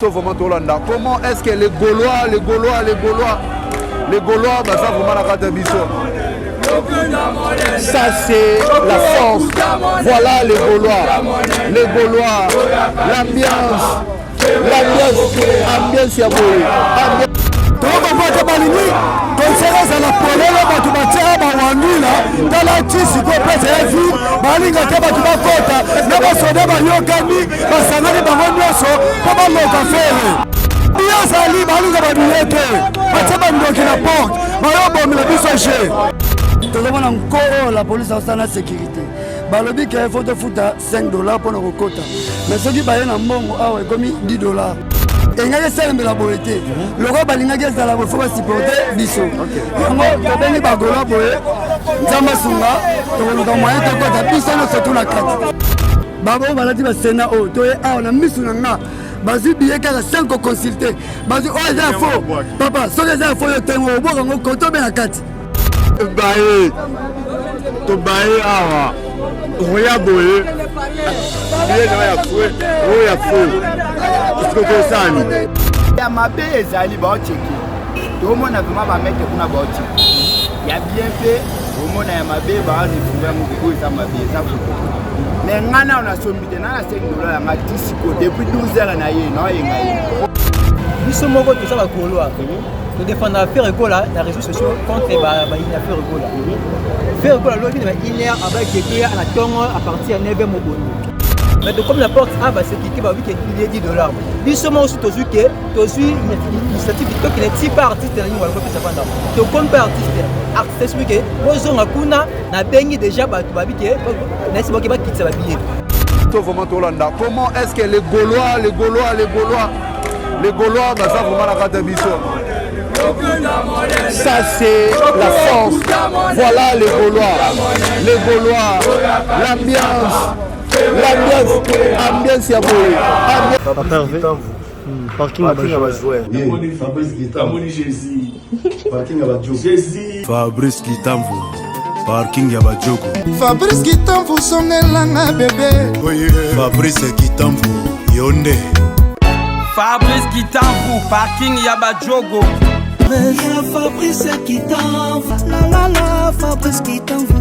Comment est-ce que les Gaulois, bah ça vraiment la carte biso. Ça c'est la force. Voilà les Gaulois, l'ambiance ya boye. Toko pata balini, conférence à la polele batu batia ba wandula, tala tisi ko pesa evi, balinga ke batu bakota, na basoda ba yokani, basangani bango nyoso, po ba loka fere. Biya sali balinga ba bilete, batia ba ndoki na porte, ba yobo mila biso che. Tozomona nkoro la police a sana sécurité. Balobi ke faut te fouta $5 pour le kota. Mais soki ba yena mbongo awa komi $10. Engage selembela boyete. Loko balingaki ezala bo faut supporter biso. Yango tobengi bagola boye. Nzamba sunga, tokoluka moyen tokota biso no surtout na kati. Babo balati ba sena o toye awa na misu na nga. Bazi biye kaka 5 consulter. Bazi o eza faux. Papa, soki eza faux yo tengo oboka ngo koto be na kati. Baye awa oya boye oya fou sani ya mabe ezali baotiki tomona vraiment bamete kuna baotiki ya bien fait omona ya mabe baanifunga moko eza mabe eza fuko mais ngana on a sombite na $5 ya matisiko depuis 12 heures na ye na yenga ye biso moko toza bakolo nous défendons faire école là les réseaux sociaux contre il a fait école là faire école là l'objet il est avec quelqu'un à la tongue à partir à 9h au mais donc comme la porte a bah c'est qui va vu qu'il est $10 biso moi aussi tozu que tozu initiative qui n'est pas artiste na ngwa ko pesa banda to comme pas artiste que bozo ngakuna na bengi déjà ba to babike na c'est boki ba kitsa ba billet to vraiment Tolanda. Comment est-ce que les Gaulois bah ça vraiment la carte biso. Ça c'est la force. Voilà les Gaulois, l'ambiance ya boye. Parking à jouer. Fabrice Kitamvu, parking ya Bajogo. Fabrice Kitamvu songelanga bébé. Fabrice Kitamvu, Yonde. Fabrice Kitamvu, parking ya Bajogo. Fabrice Kitamvu, la Fabrice Kitamvu,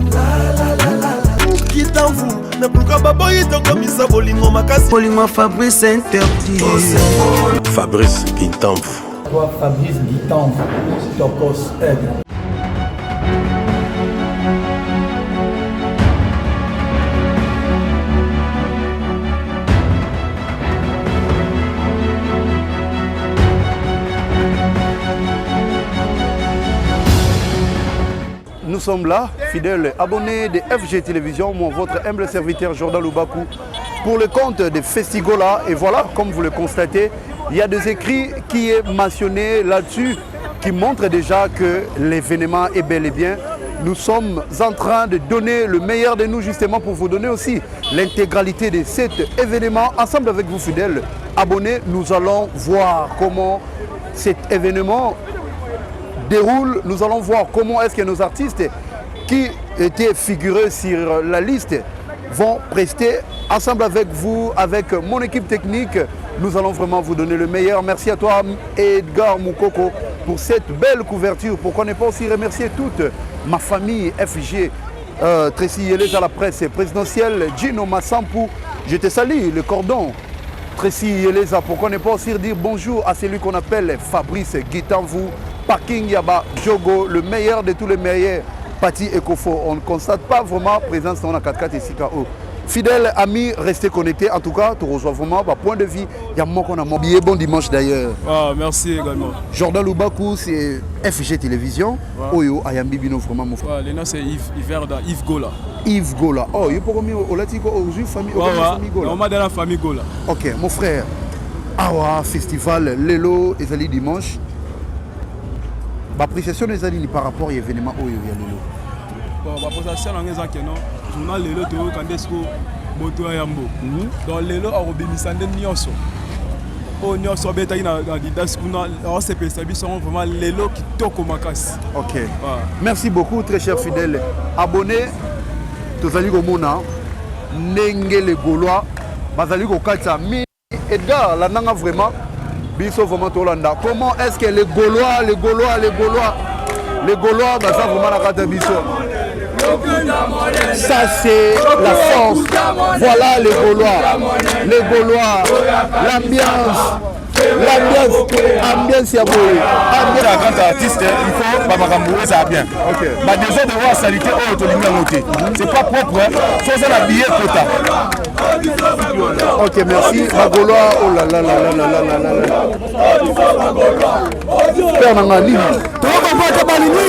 Kitamvu, na pourquoi baboyi tokomisa bolingo makasi. Bolingo Fabrice interdit. Fabrice Kitamvu. Fabrice Kitamvu, Tokos Aigle. Nous sommes là, fidèles abonnés de FG Télévision, moi votre humble serviteur Jordan Loubakou, pour le compte de Festigola. Et voilà, comme vous le constatez, il y a des écrits qui est mentionné là-dessus, qui montrent déjà que l'événement est bel et bien. Nous sommes en train de donner le meilleur de nous justement pour vous donner aussi l'intégralité de cet événement. Ensemble avec vous fidèles abonnés, nous allons voir comment cet événement déroule. Nous allons voir comment est-ce que nos artistes qui étaient figurés sur la liste vont prester ensemble avec vous, avec mon équipe technique. Nous allons vraiment vous donner le meilleur. Merci à toi Edgar Moukoko pour cette belle couverture. Pourquoi ne pas aussi remercier toute ma famille FG, Tracy Yelez à la presse présidentielle, Gino Massampou, je te salue, le cordon. Tracy Yeleza, pourquoi ne pas aussi dire bonjour à celui qu'on appelle Fabrice Kitamvu, parking Yaba Jogo, le meilleur de tous les meilleurs, Pati Ekofo. On ne constate pas vraiment présence dans la 4x4 et CKO. Fidèles amis, restez connectés. En tout cas, tu reçois vraiment par point de vue. Il y a moi qu'on a mobilier. Bon dimanche d'ailleurs. Ah, merci également. Jordan Loubakou, c'est FG Télévision. Oyo, Ayambi Bino, vraiment mon frère. Le nom c'est Yves Gola. Yves Gola. Oh, il faut que je famille. On m'a donné la famille Gola. Ok, mon frère. Awa, festival, Lelo, Ezali dimanche. L'appréciation des alliés par rapport à l'événement où il y a Lelo. L'appréciation dans les années, journal Lelo to Kandesko moto yambo. Donc Lelo a obéissant nyonso. O nyonso beta ina didas kuna on se peut savoir sont vraiment Lelo qui toko makasi. OK. Merci beaucoup très chers fidèles abonnés. Tozali komona ndenge les Gaulois bazali kokatsa mi Edgar la nanga vraiment Bisso vraiment Tolanda. Comment est-ce que les Gaulois, bah, ça vraiment la carte Bisso. Ça c'est la force. Voilà les Gaulois, l'ambiance ya boye. Ambiance quand artiste, il faut pas m'acambouer ça bien. OK. Bah déjà de voir salité au autolimia monter. C'est pas propre, faut ça l'habiller quota. OK, merci. Magoloa, oh là là là là là là là là. Père Nangali. Toko pata balini.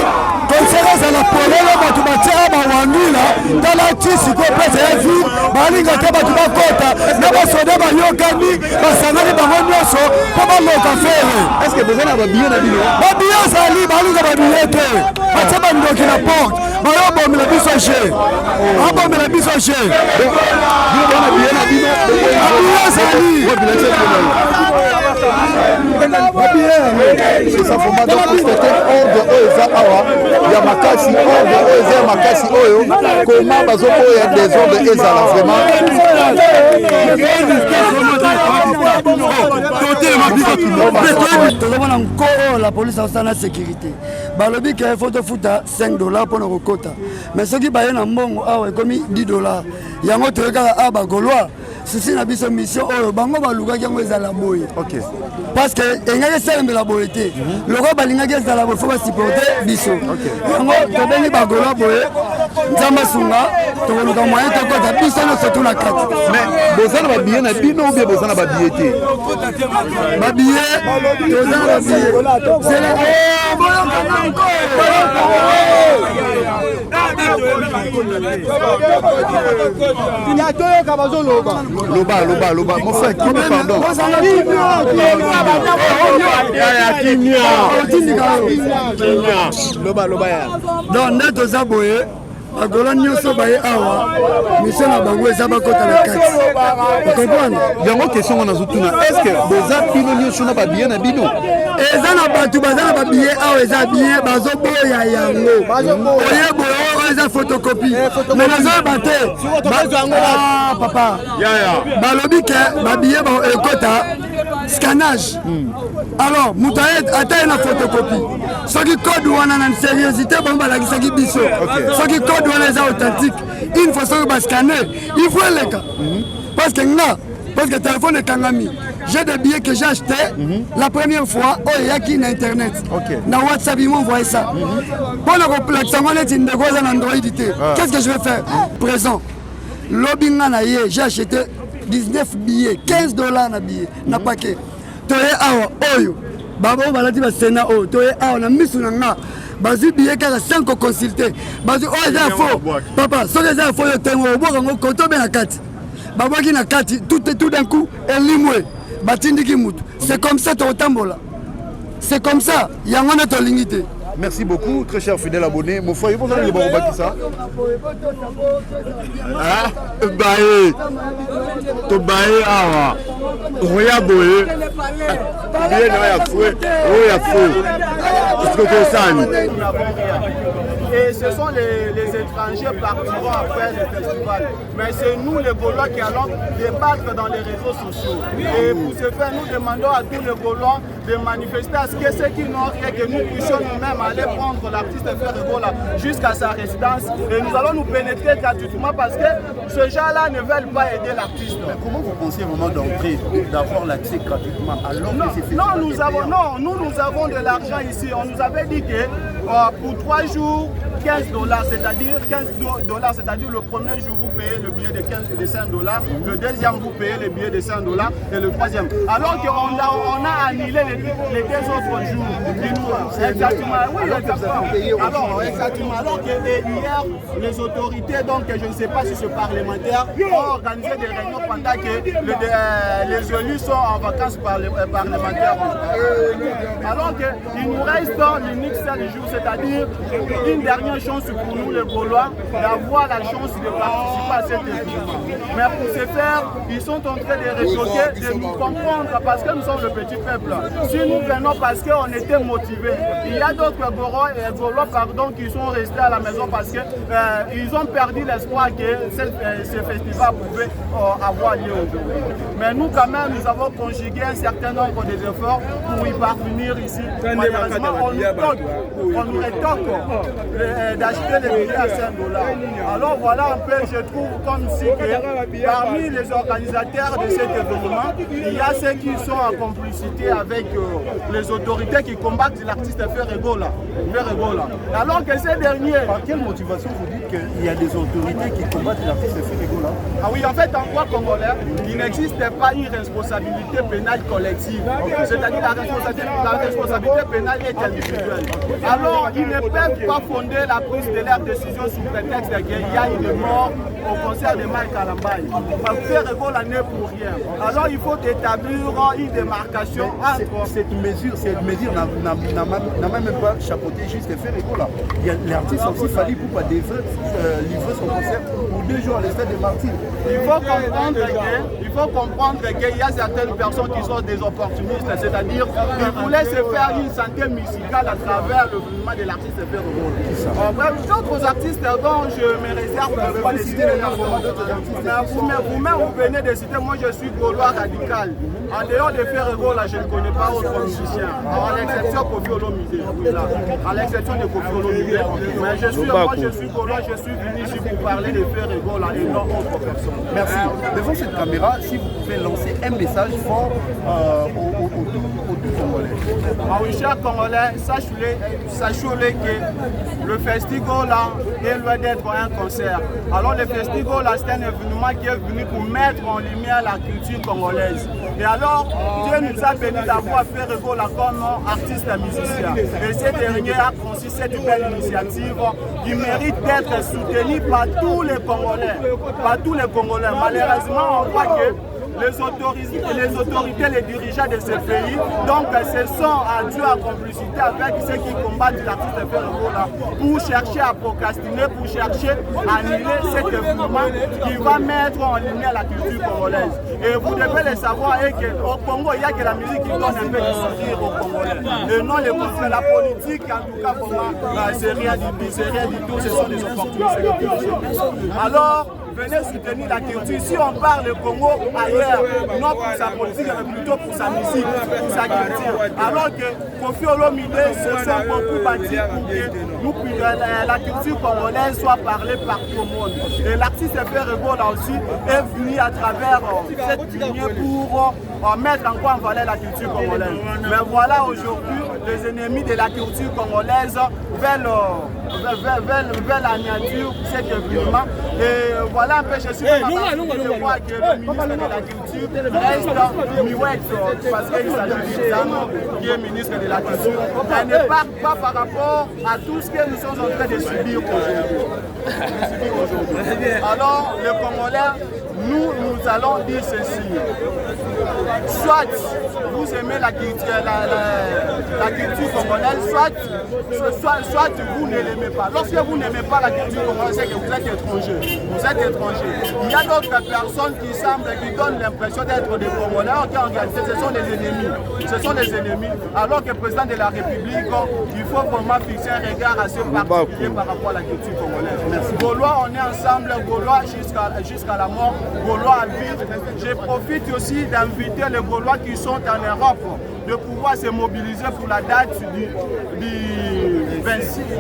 Concert à la polele batu batia ba wandula. Tala tisi ko pesa ya vie. Balinga te batu bakota. Na ba soda ba yokani. Ba sangani ba nyoso. Papa loka fere. Est-ce que besoin ba billet na bino? Ba billet sali balinga ba billet te. Batia ba ndoki na porte. Ba yo bombe la biso che. Ah bombe la biso che. Bio ba billet na bino. Ba billet sali. C'est ça faut maintenant constater ordre eza awa ya makasi ordre eza makasi oyo comment bazoko ya des ordres ezala vraiment tozomona nkoo la police asala sécurité balobi ke faut tofuta $5 mpona kokota mais soki baye na mbongo awa ekomi $10 yango toyekaka a bagaulois sisi na biso mission oyo bango balukaki yango ezala boye parce que engaki esalembela boye te loko balingaki ezala boye fo basupporte biso yango tobengi bagaulois boye nzambe asunga tokoluka moyen tokota biso nyonso tuna kati mais boza na babillet na bino ou bien boza na babillet te babillet toza na babillet loba mon frère qui me pardon loba ya donc nde toza boye bagolo nyonso baye awa mission na bango eza bakota na kati okomprendre yango question wana nazotuna est-ce que boza bino nyonso na babillet na bino eza na bato baza na babillet awa eza bien bazoboya yango oye boye oyo eza photocopie mais nazoyeba te papa balobi ke babillet ekota scannage alors moto ata ye na photocopie soki code wana na sérieuxité bango balakisaki biso soki code wana eza authentique une fois soki bascanne il faut eleka parce que téléphone ekangami j'ai des billets que j'ai acheté la première fois oyo eyaki na internet na whatsapp ils m'ont envoyé ça mpona koplakisa ngo neti ndeko eza na android te qu'est-ce que je vais faire présent lobi nga na ye j'ai acheté 19 billets $15 na billet na paquet toye awa oyo baba oyo balati basena oyo toye awa na misu na nga bazwi billet kaka 5 consulté bazwi oyo eza ya faux papa soki eza ya faux yo tengo obwaka yango koto be na kati babwaki na kati tout d'un coup elimwe batindiki mutu c'est comme ça tokotambola c'est comme ça yango nde tolingi te. Merci beaucoup, très cher fidèle abonné. Mon frère, vous allez le voir qui ça? Baye, to baye awa, roya boye, bien roya fouet, roya fou. Est-ce que tu sens? Et ce sont les étrangers partiront après le festival. Mais c'est nous les Gaulois qui allons débattre dans les réseaux sociaux. Et pour ce faire, nous demandons à tous les Gaulois de manifester à ce que ceux qui n'ont rien, que nous puissions nous-mêmes aller prendre l'artiste Frère Egola jusqu'à sa résidence. Et nous allons nous pénétrer gratuitement parce que ce gens-là ne veulent pas aider l'artiste. Mais comment vous pensez au moment d'entrer, d'avoir l'accès gratuitement alors que c'est fait? Nous avons de l'argent ici. On nous avait dit que pour 3 jours, $15, c'est-à-dire $15, c'est-à-dire le premier jour vous payez le billet de $5, le deuxième vous payez le billet de $5 et le troisième. Alors qu'on a annulé les 2 autres jours. Exactement, oui, exactement. Alors que hier, les autorités, donc je ne sais pas si ce parlementaire, ont organisé des réunions pendant que les élus sont en vacances parlementaires. Alors qu'il nous reste l'unique seul jour, c'est-à-dire une dernière dernière chance pour nous les Gaulois d'avoir la chance de participer à cet événement. Mais pour ce faire, ils sont en train de réchoquer, de nous comprendre parce que nous sommes le petit peuple. Si nous venons parce qu'on était motivés, il y a d'autres Gaulois qui sont restés à la maison parce qu'ils ont perdu l'espoir que ce festival pouvait avoir lieu aujourd'hui. Mais nous quand même, nous avons conjugué un certain nombre d'efforts pour y parvenir ici. Malheureusement, on nous rétorque d'acheter les billets à 5 $. Alors voilà un peu, je trouve comme si que parmi les organisateurs de cet événement, il y a ceux qui sont en complicité avec les autorités qui combattent l'artiste Ferregola. Alors que ces derniers... Par quelle motivation vous dites qu'il y a des autorités qui combattent l'artiste Ferregola? Ah oui, en fait, en droit congolais, il n'existe pas une responsabilité pénale collective. C'est-à-dire la responsabilité pénale est individuelle. Alors, ils ne peuvent pas fonder la prise de leur décision sous prétexte qu'il y a une mort au concert de Mike Alambaye. Ferregola n'est pour rien. Alors, il faut établir une démarcation entre... Cette mesure n'a même pas chapeauté juste Ferregola. L'artiste a aussi fallu pour pas livrer son concert pour 2 jours à l'estade de Martyrs. Il faut comprendre qu'il y a certaines personnes qui sont des opportunistes, c'est-à-dire qu'ils voulaient se faire une santé musicale à travers le mouvement de l'artiste Ferregola. D'autres artistes dont je me réserve de pas les citer, vous-même vous venez de citer, moi je suis Gaulois radical. En dehors de Ferregola, je ne connais pas autre musicien, à l'exception Kofi Olomide. À l'exception de Kofi Olomide. Mais je suis Gaulois, je suis venu ici pour parler de Ferregola et non autre personne. Merci. Devant cette caméra, si vous pouvez lancer un message fort aux deux Congolais. Ah oui, chers Congolais, sachez-le que le festival est loin d'être un concert. Alors le festival, c'est un événement qui est venu pour mettre en lumière la culture congolaise. Et alors, Dieu nous a bénis d'avoir Ferregola comme artiste et musicien. Et ce dernier a conçu cette belle initiative qui mérite d'être soutenue par tous les Congolais. Malheureusement, on voit que les autorités, les dirigeants de ce pays, donc se sont adus à complicité avec ceux qui combattent l'artiste Ferregola pour chercher à procrastiner, pour chercher à annuler cet événement qui va mettre en lumière la culture congolaise. Et vous devez le savoir, qu'au Congo, il n'y a que la musique qui donne un peu de sourire aux Congolais. Et non les contraires, la politique, en tout cas pour moi, c'est rien du tout, ce sont des opportunités. Alors, venez soutenir la culture. Si on parle de Congo ailleurs, non pour sa politique, mais plutôt pour sa musique, pour sa culture. Alors que Kofi Olomide se sont beaucoup bâtis pour que la culture congolaise soit parlée partout au monde. Et l'artiste Ferregola aussi est venu à travers cette lignée pour mettre encore en valeur la culture congolaise. Mais voilà aujourd'hui, les ennemis de la culture congolaise veulent anéantir cet événement. Et voilà un peu, je suis de voir que le ministre de la Culture reste muette parce qu'il s'agit d'une dame qui est ministre de la Culture. Elle ne parle pas par rapport à tout ce que nous sommes en train de subir aujourd'hui. Alors, les Congolais, nous allons dire ceci. Soit vous aimez la culture congolaise, soit vous ne l'aimez pas. Lorsque vous n'aimez pas la culture congolaise, c'est que vous êtes étranger. Il y a d'autres personnes qui donnent l'impression d'être des Congolais, en réalité ce sont des ennemis. Alors que le président de la République, il faut vraiment fixer un regard assez particulier par rapport à la culture congolaise. Merci. Gaulois, on est ensemble, Gaulois jusqu'à la mort, Gaulois à vivre. Je profite aussi d'inviter les Gaulois qui sont en Europe de pouvoir se mobiliser pour la date du 26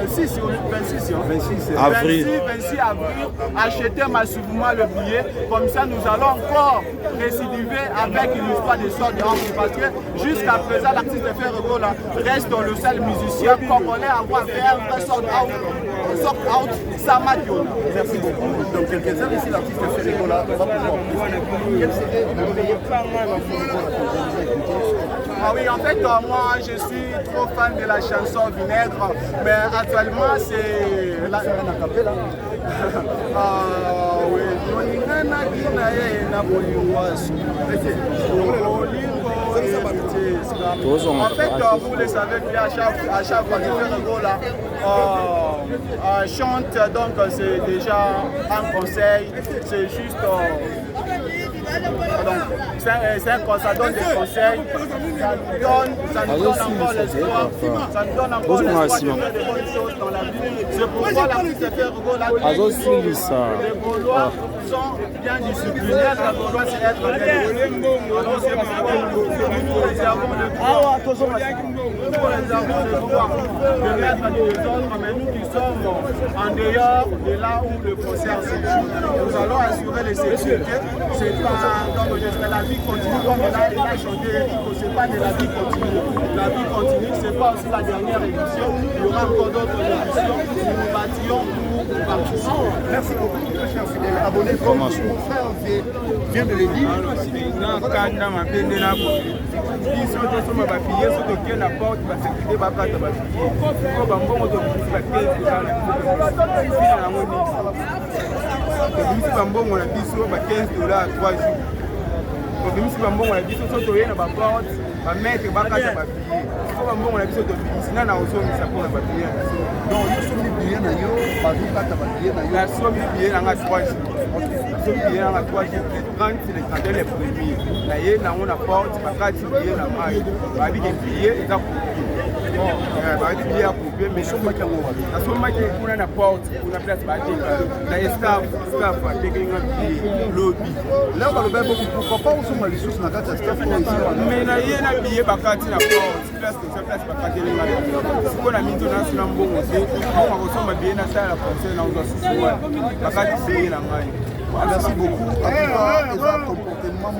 avril, acheter massivement le billet. Comme ça, nous allons encore récidiver avec une histoire de sort de hanche. Parce que jusqu'à présent, l'artiste Ferregola reste le seul musicien congolais à avoir fait un sort out Samadiona. Merci beaucoup. Dans quelques heures, ici, l'artiste Ferregola va pouvoir. Quel serait le meilleur plan? Ah oui, en fait, moi, je suis trop fan de la chanson Vinaigre, mais actuellement, c'est la capella. Ah oui, En fait, vous le savez bien, à chaque fois que Ferrego là chante, donc c'est déjà un conseil, c'est juste. C'est un conseil, ça donne des conseils, ça nous donne encore l'espoir, ça nous donne encore l'espoir de faire de bonnes choses dans la vie. C'est pourquoi l'artiste Ferrego là, les Gaulois sont bien disciplinés, la Gaulois c'est être bien discipliné. Alors c'est pourquoi nous réservons le droit de mettre des autres, mais nous qui sommes en dehors de là où le concert se joue, nous allons assurer les sécurités. C'est pas donc la vie continue comme il a chanté, c'est pas de la vie continue. La vie continue, c'est pas aussi la dernière édition. Il y aura encore d'autres éditions. Nous bâtillons pour participer. Merci beaucoup, chers fidèles abonnés. Comme mon frère vient de le dire. biso tosoma babillet so tokie na porte basécurité bakata babillet po bambongo tobimisi bakezi kala yango tobimisi bambongo na biso ba $15 à 3 jours tobimisi bambongo na biso so toye na baporte bametre bakata babillet so bambongo na biso tobimisi nana ozongisa mpona babillet na biso donc yosomi billet na yo bazokata babillet na yo nasomi billet nanga 3 jours nasomi billet nanga 3 jours le 30 le 31 le premier naye nango na porte bakati billet na mai babike billet eza babi billet ya coupe mais nasomaki yango nasomaki kuna na porte kuna place bateka na staff atekelinga billet lobi leo balobai beaucoup pourquoi pas osomba lisusu na kati ya staff mais naye na billet bakati na porte place bakatelinga siko na minzo nasila mbongo te mbongo akosomba billet nasala conseil na ozwa susu wana bakati billet na ngai. Merci beaucoup. En tout cas, ils ont un comportement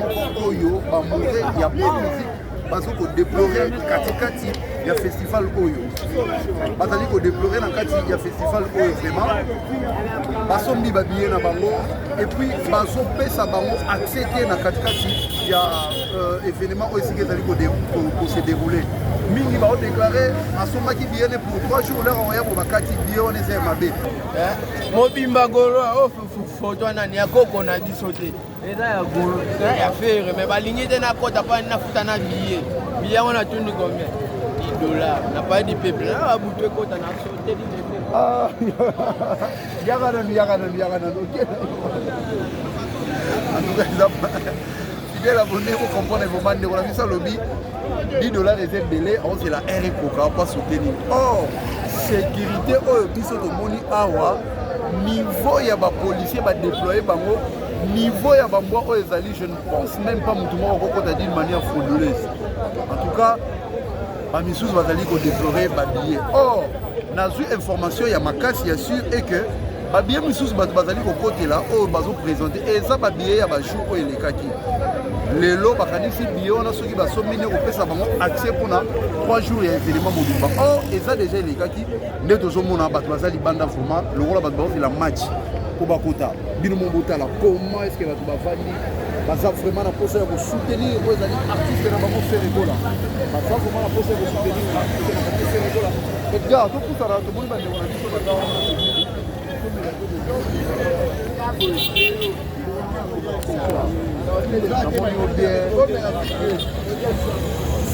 oyo, bamouré, il y a pas de musique. Parce qu'on déplorait katikati, il y a festival oyo. Parce qu'on déplorait dans kati, il y a festival oyo vraiment. Baso mbi babillé na bango et puis baso pesa bango accepté na katikati, il y a événement aussi qui est pour se dérouler. Mingi ba déclaré asomaki billet pour 3 jours là on y a pour bakati billet on est mabé. Mobimba golo o photo nani ya koko na biso te eza ya golo ya faire mais balingi te na kota pa na futa na billet on a tundi combien $10 na pas du peuple na butu kota na sauter di bébé ah yagana ok en tout cas fidèle abonné pour comprendre vos bandes on a vu ça lobby $10 les belé on c'est la RP pour pas soutenir or sécurité oyo biso to moni awa niveau ya ba policier ba déployer bango niveau ya ba mbwa oyo ezali je ne pense même pas mutu moko kokota d'une manière frauduleuse en tout cas ba misusu bazali ko déplorer ba billet or nazwi information ya makasi ya sûr et que ba billet misusu bazali ko kotela oyo bazo présenter eza ba billet ya ba jour oyo elekaki lelo bakanisi billet wana soki basomine kopesa bango accès mpona 3 jours ya événement mobimba or eza déjà elekaki nde tozomona bato baza libanda vraiment lokola bato bazozela match po bakota bino mobotala comment est ce que bato bavandi baza vraiment na posa ya kosoutenir oyo ezali artiste na bango Ferregola baza vraiment na posa ya kosoutenir artiste na bango Ferregola edgar topusana tomoni bandeko na biso baza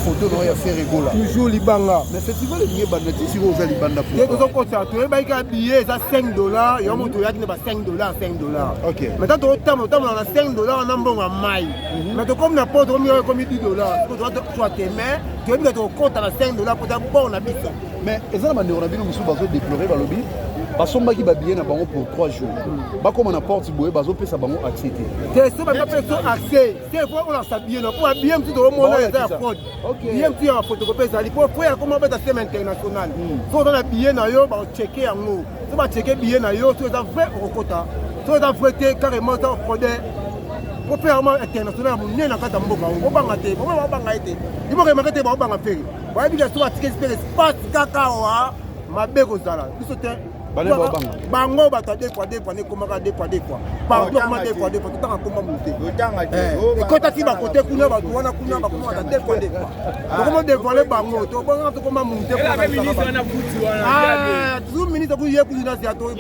photo no ya Ferregola toujours libanga mais festival est banda ti siko za libanda pour que tozo kosa to ba ka billet za $5 yo moto ya kine ba $5 OK maintenant to tamo na $5 na mbongo mai mais to comme na porte comme $10 to soit tes mains to bi to kota na $5 pour ta bon na biso mais eza na bandeko na bino musu bazo déplorer balobi basombaki babillet na bango pour 3 jours bakoma na porte boye bazopesa bango accès te so bapesa accès c'est fois on a sa billet na pour billet mtu to mona eza ya fraude billet mtu ya photocopie ezali pour ya koma beta système international so dans la billet na yo ba checker yango so ba checker billet na yo so eza vrai okota so eza vrai te carrément ta fraude pour faire un international monene na kata mboka o banga te bo ba banga ete ibo ke makete ba banga pere ba bi ka so ba ticket espace kaka wa mabeko zala biso te bango bato deux fois nekomaka deux fois pardon ma deux fois totanga komba monte ekotaki bakote kuna bato wana kuna bakomaka deux fois tokoma dévoile bango tobonga tokoma monte toujours ministre ku ye kulina sia to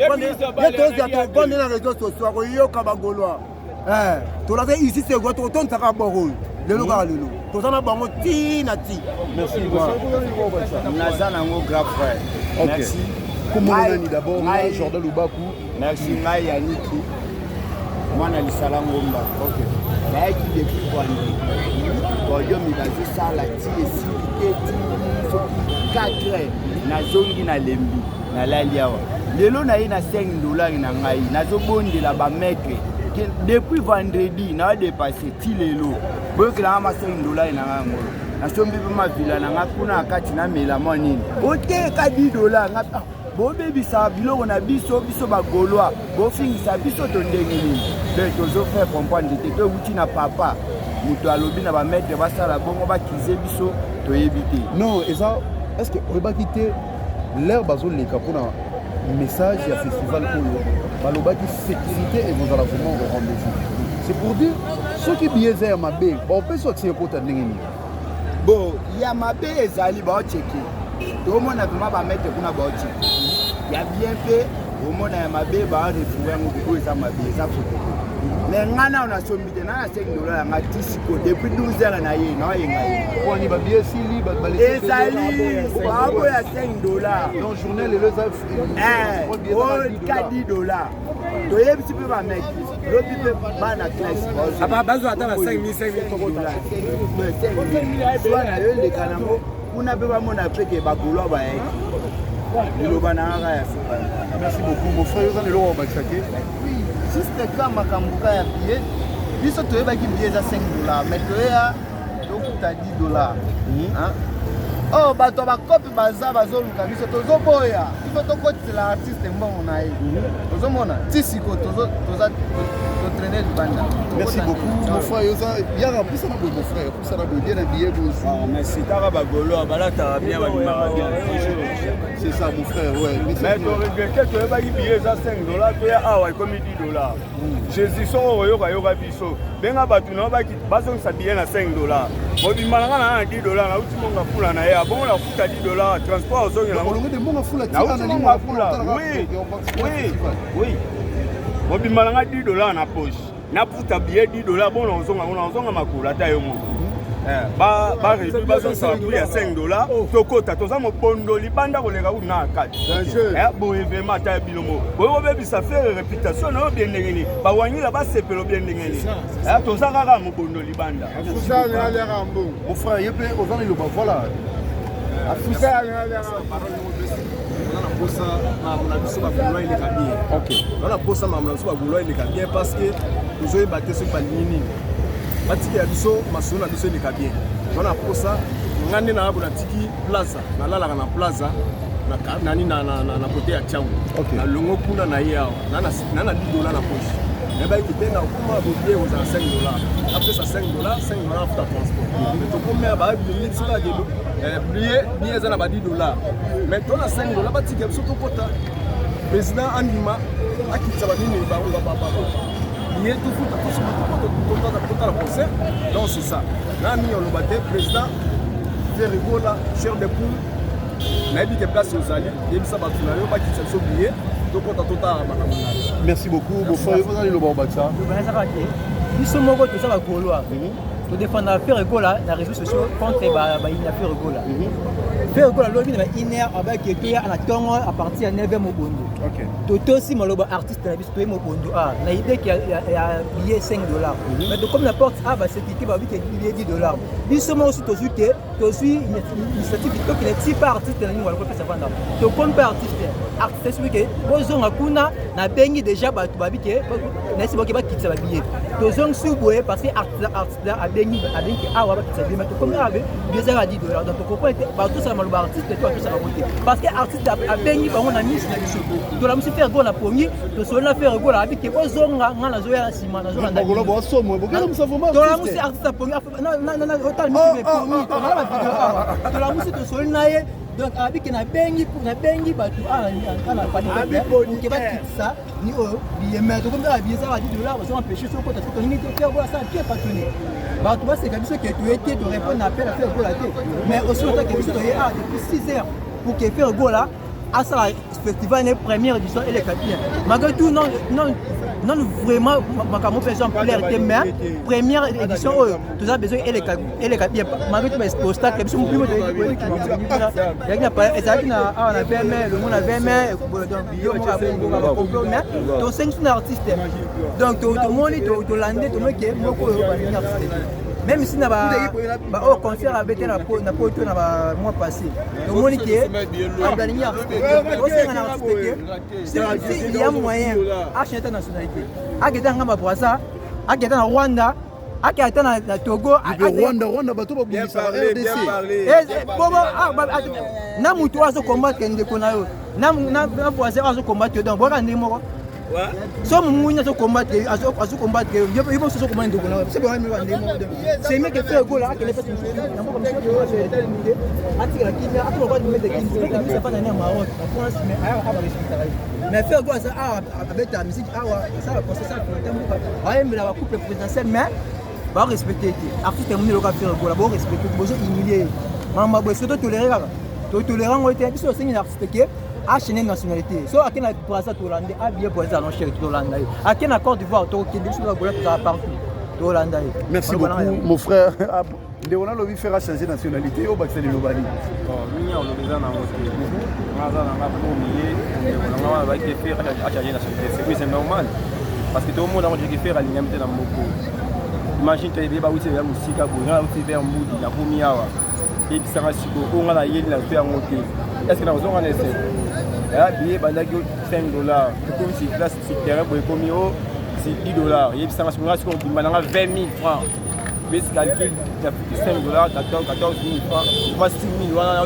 bande na réseaux sociaux akoyoka bagolwa tolaka ici c'est quoi totonzaka boro lelo kaka lelo toza na bango ti na ti. Merci. Naza nango grand frère. Merci. Comment on d'abord Jordan Lubaku. Merci ngai Yaniki. Mwana lisala ngomba. OK. Naiki depuis quoi Boyo mi bazo sala ti esiki ti soki 4 nazongi na lembi na lali awa. Lelo na ye na $5 na ngai nazobondela ba meke depuis vendredi na dépassé ti lelo. Boyo kila ma $5 na ngai ngolo. Nasombi ma villa na nga kuna akati na mela monini. Oteka $10 nga bobebisa biloko na biso bagolwa bofingisa biso to ndenge nini donc tozofaire comprendre te wuti na papa muto alobi na bametre basala bongo bakize biso toyebi te. Non, est-ce que oyebaki te l'air bazoleka mpona message ya festival oyo balobaki sécurité et vous allez vraiment au rendez-vous. C'est pour dire soki billet eza ya mabe baopesi otie ekota ndenge nini. Bon ya mabe ezali baocheke tomona vraiment bametre kuna baocheke ya bien fait omona ya mabe barefuwe yango oyo eza mabe eza foto mais ngana ona sombi te na $5 yanga tisiko depuis 12 heures na ye na yenga ye poni babillet esili balesi ezali babo ya $5 donc journée lelo eza $10 toyebisi mpe bameki lobi mpe bana classe bazwa ata na 5 000 soit na yo eleka nango kuna mpe bamona peke bagolwa bayeki liloba na kaka ya soka. Merci beaucoup mon frère ozana eloko bakisake juste ka makambo ka ya billet biso toyebaki billet eza $5 mais toyeya tokuta $10. Oh bato bakopi baza bazoluka biso tozoboya ifo tokotisela artiste mbongo na ye tozomona tisiko totraîner libanda. Merci beaucoup mon frère yaka plus na mon frère plus na bien habillé aussi. Merci kaka bagolo balata bien babimaka bien. C'est ça mon frère ouais. Mais to regrette toyebaki billet eza $5 toya awa ekomi $10. Jésus soko oyoka yoka biso benga bato na bazongisa billet na $5 mobimalanga na $10 na uti monga fula na ye abongo na futa $10 transport ozongela oui mobimalanga $10 na poche na futa billet $10 bona ozonga makolo ata yo moko baredu bazongisa prix ya $5 tokota toza mobondo libanda koleka kuna kati boye vraimen ata ya bilomo boye obebisa faire réputation na yo bien ndenge nini bawanyila basepelo bien ndenge nini toza kaka mobondo libanda. Mon frère ye mpe oza na liloba voilà posa mamona biso bagolwa eleka bien parce que tozoyeba te soki balingi nini batikela biso masolo na biso eleka bien wana posa nga nde nayabona tiki plaza nalalaka na plaza nani na kote ya tiango na longo kuna na ye awa nana $10 na poche nayebaki te na okoma bobie kozala $5 apesa $5 afuta transport tokomea baabilisokakelo billet eza na ba $10 mais tona $5 batika biso tokota président andima akitisa banini bango billet tofuta totala concert donc c'est ça na mingi oloba te président fe rigola cher de poule nayebi ke place ozali yebisa bato na yo bakitisa biso billet tokota totala makambo na biso. Merci beaucoup mon frère oza na liloba obakisa biso moko toza bagolwa todefendre faire egola na réseaux sociaux contre baina faire egola faire egola lobi na iner abaki toya na tongo à partir ya 9e mobondo totosi maloba artiste na biso toye mobondo na idée ki ya billet $5 mais de comme la porte ba sécurité ba biki billet $10 biso mo aussi tozui initiative to ki ne pas artiste na ngwa ko pesa vanda to comme pas artiste wiki bozonga kuna na bengi déjà ba to ba biki na si boki ba kitsa ba billet tozong suboye parce que artiste abengi awa ba kitsa billet mais to comme abe billet $10 donc to comprendre ba tout ça maloba artiste to tout ça ba côté parce que artiste abengi ba on a mis na biso to la musi faire go na pongi to so na faire go la biki bozonga ngana zo ya sima na zo na ndako lo bo somo bo kala musa voma to la musi artiste pongi na hotel musi pongi to la ba video awa to la musi to so na ye donc abiki na bengi batu ana pani ke ba kitsa ni o billet mais to comme ça billet ça va $10 on empêcher ce côté to ni te faire voir ça pied patronné batu ba c'est comme ça que tu étais de répondre à appel à faire go la tête mais aussi autant que biso to depuis 6 heures pour que faire go là à ça festival une première édition et les capitaines. Malgré tout non vraiment ma personne plaire mais première édition tout ça besoin et les capitaines. Malgré tout les obstacles ils sont plus il y a pas ça qui na on avait mais le monde avait mais donc 5 artistes donc tout le monde tout landais tout le monde qui est beaucoup même si na ba au concert avec la peau na mois passé tout le monde qui est organiser c'est il y a moyen à chaque nationalité à qui dans ma boisa à qui dans Rwanda à qui dans Togo Rwanda bato ba bimisa RDC bobo na mutu azo combattre ndeko na yo na voisin azo combattre donc boka ndimo so mumunya azo combattre il faut se combattre ndeko na yo c'est bon mais ndimo c'est mieux que faire goal là que les fait na mo comme ça ati la kinya ati ko ba mettre kinya c'est pas dans Maroc en France mais mais faire goal ça avec ta musique ça va passer ça ouais mais la coupe présidentielle mais va respecter artiste est le faire goal là respecter besoin humilier maman boy c'est tolérant on était sur c'est une artiste qui a chaîne nationalité so à quel pour ça Hollande a bien pour ça non cher Hollande à quel Côte d'Ivoire to qui sur la goal partout Hollande merci beaucoup mon frère de on a le faire changer nationalité au Baxel Lobali mimi on le besoin dans votre on va faire changer nationalité c'est normal parce que tout le monde a envie de faire alignement dans beaucoup imagine tu es bien où tu es musique à bourg où tu es vers moudi la première et puis ça va si on a yé la faire monter est-ce que nous on a essayé là billet bandaki $5 comme si classe si terrain pour commis c'est $10 et puis ça va si on a maintenant 20 000 francs mais calcul tu as $5 14 000 francs moi 6 000 voilà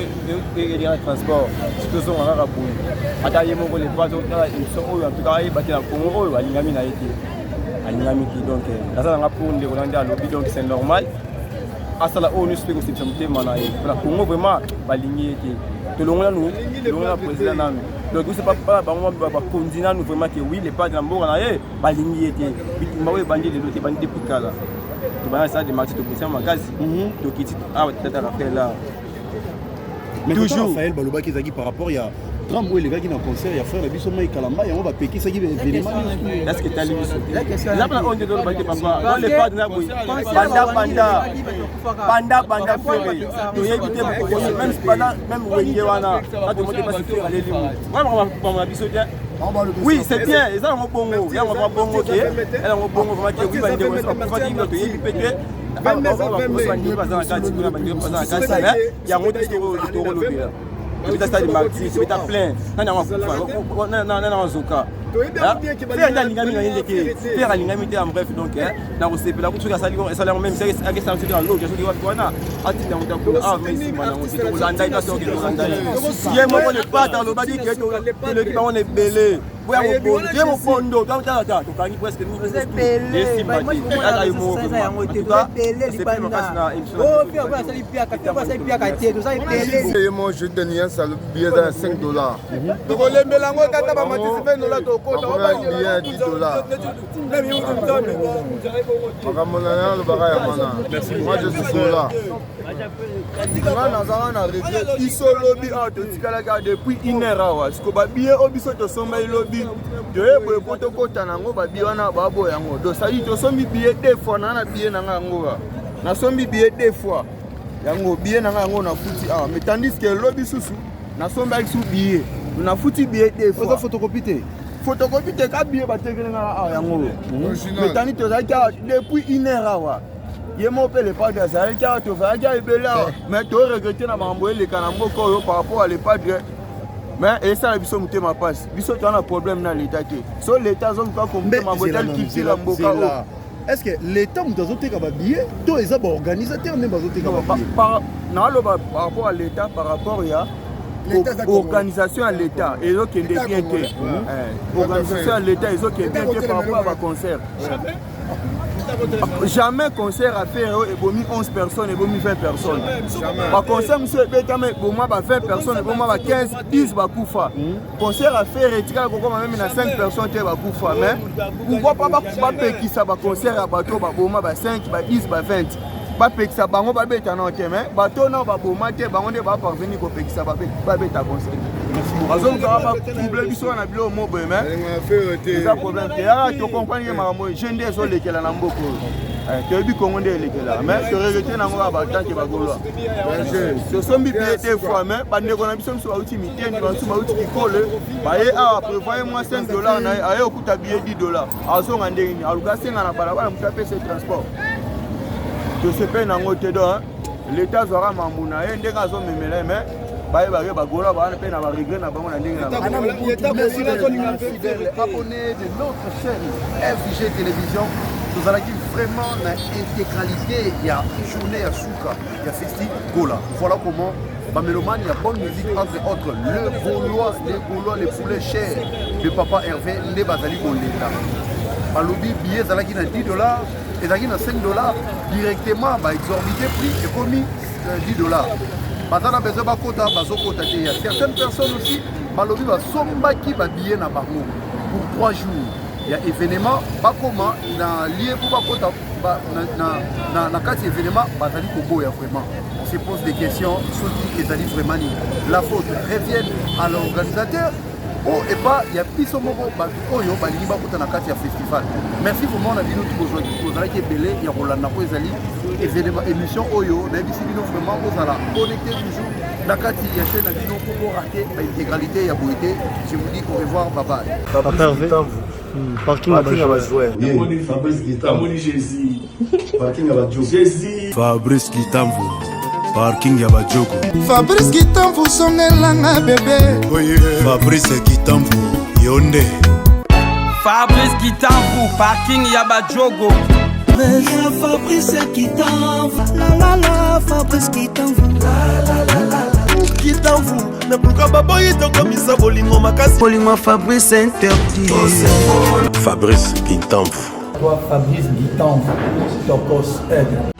et les transport tout ça on a rapport ataye mon les pas ils sont en tout cas ils battent la Congo alingami na été alingami donc là ça on a pour les Hollandais à lobby donc c'est normal à ça là on nous fait aussi ça mana la Congo vraiment baligné qui tout le monde nous président nami donc c'est pas bango ba continent nous vraiment que oui les pas de la mboka na ye baligné qui bitumba bandi de l'autre bandi depuis kala to bana ça de marché to pousser magazi to kiti tata rappel là mais toujours Raphaël Baloba qui zaki par rapport il y a Trambo les gars qui dans concert il y a frère biso mai kalamba et on va péki ça qui événement est-ce que tu as lu ça là on de dans le papa on les pas na boy banda frère to yekite même pendant même wenge wana pas de monter pas sur aller limu moi biso bien oui c'est bien ils ont bongo il y a un bongo qui elle a un bongo vraiment qui oui bande ouais pas fatigué to yebi pété il y a monté to lobby là tu as marqué tu as plein non zoka faire la ligne faire la ligne en bref donc dans c'est la couture ça même c'est avec ça dans l'eau je dis voilà ati dans ah mais si maintenant on dit Hollande il sort de Hollande il y a moment le pas dans le badi que le qui on est belé ouais mon pondo donc tu as presque nous c'est belé c'est pas moi je tenais ça le billet à $5 donc les mélango kata ba matisipe no la to kota ba billet $10 moi je suis là ils sont lobby depuis 1 heure parce que ba billet obiso to somba lobby de ebo poto kota nango ba billet wana ba bo yango do ça dit to sombi billet 2 fois na billet na ngo na sombi billet 2 fois yango billet na ngo na futi mais tandis que lobby susu na somba sous billet na futi billet 2 fois photocopie ka billet ba tekele na yango mais tandis que ça depuis 1 heure ye mo pe le padre ça il a to va il bela mais to regretter na mambo le kanamoko par rapport à le padre mais et ça biso mutema passe biso tu as un problème dans l'état que so l'état zone quoi comme mambo tel qui la mboka est-ce que l'état mutazoteka ba billet to eza ba organisateur même bazoteka ba billet par rapport à l'état par rapport ya organisation à l'état et donc qui est bien que organisation à l'état ils ont qui est bien que par rapport à concert jamais concert à faire et bomi 11 personnes et bomi 20 personnes par concert monsieur betame boma ba 20 personnes et boma ba 15 10 ba kufa concert à faire et tika ko même na 5 personnes te ba kufa mais pourquoi pas peki ça ba concert à bateau ba boma ba 5 ba 10 ba 20 ba pekisa bango ba beta na te mais bateau na ba boma te bango de ba parvenir ko pekisa ba beta concert azokaka batrouble biso wana bilo moboye me eza problème te aa tocomprendre makambo je nde ezolekela na mboka oyo toyebi kongo nde elekelaka mais toregrete nango kaka batanke bagolwa tosombi bie te fois mais bandeko na biso miso bauti mitendi bamisu bauti kikole baye awa prévoye mwa 5 dollars na ye aye okuta bie 10 dollars azonga ndenge nini aluka asenga na balabala moto apesa transport tosepe nango te do l'état azwaka mambu na ye ndenge azomemela mais bayebake bagola bana mpe na baregret na bango na ndenge na merci d'être fidèle abonné de notre chaîne FG Télévision. Nous allons vraiment dans l'intégralité, il y a une journée à Souka, il y a Festigola. Voilà comment Bameloman, il y a bonne musique entre autres. Le Gaulois, les poulets chers de Papa Hervé, les Bazali Goleta. Balobi, billet Zalaki na 10 dollars et Zalaki na 5 dollars directement, exorbité prix et commis 10 dollars. Bazana besoin de kota, bazokota. Il y a certaines personnes aussi, Balobi va sombaki ba billet na bango pour 3 jours. Il y a événement, pas comment, dans lié pour pas kota, na quatre événements, bazali koboya vraiment. On se pose des questions, ceux qui est allé vraiment la faute revienne à l'organisateur. Oh, et pas, il y a plus de mots, Oyo, Balini Bakota Nakati festival. Merci vraiment, on a dit nous tous aujourd'hui. Vous allez être belé, il y a Rolanda Kozali, événement, émission Oyo, mais ici, nous vraiment, vous allez connecter toujours. Nakati, il y a chaîne, pour rater l'intégralité, il y a Boïté. Je vous dis au revoir, bye bye. Papa Hervé, parking à Bajoué. Fabrice Guitambo. Jésus. Parking à Bajoué. Jésus. Fabrice Guitambo. Parking ya Bajogo. Fabrice Guitambo songelanga bébé. Fabrice Guitambo Yonde. Fabrice Guitambo Parking ya Bajogo. Fabrice Guitambo. La la Fabrice Guitambo. Guitambo. Na pourquoi baboyi tokomisa bolingo makasi. Bolingo Fabrice interdit. Fabrice Guitambo. Toi Fabrice Guitambo. Tokos aide.